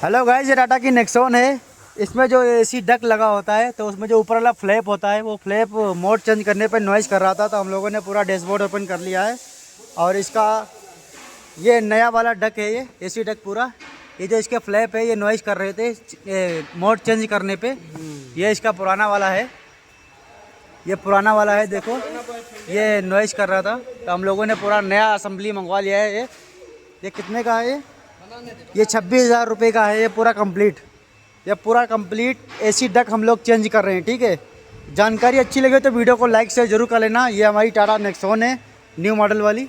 Hello guys, ये टाटा की Nexon है। इसमें जो एसी डक लगा होता है तो उसमें जो ऊपर वाला फ्लैप होता है वो फ्लैप मोड चेंज करने पर नॉइज़ कर रहा था, तो हम लोगों ने पूरा डैशबोर्ड ओपन कर लिया है। और इसका ये नया वाला डक है, ये एसी डक पूरा। ये जो इसके फ्लैप है ये नॉइज़ कर रहे थे मोड चेंज करने पे। ये इसका पुराना वाला है, ये पुराना वाला है, देखो ये नॉइज़ कर रहा था। तो हम लोगों ने पूरा नया असेंबली मंगवा लिया है। ये कितने का है? ये 26,000 रुपये का है। ये पूरा कंप्लीट, ये पूरा कंप्लीट एसी डक हम लोग चेंज कर रहे हैं, ठीक है। जानकारी अच्छी लगे तो वीडियो को लाइक शेयर जरूर कर लेना। ये हमारी टाटा नेक्सॉन है, न्यू मॉडल वाली।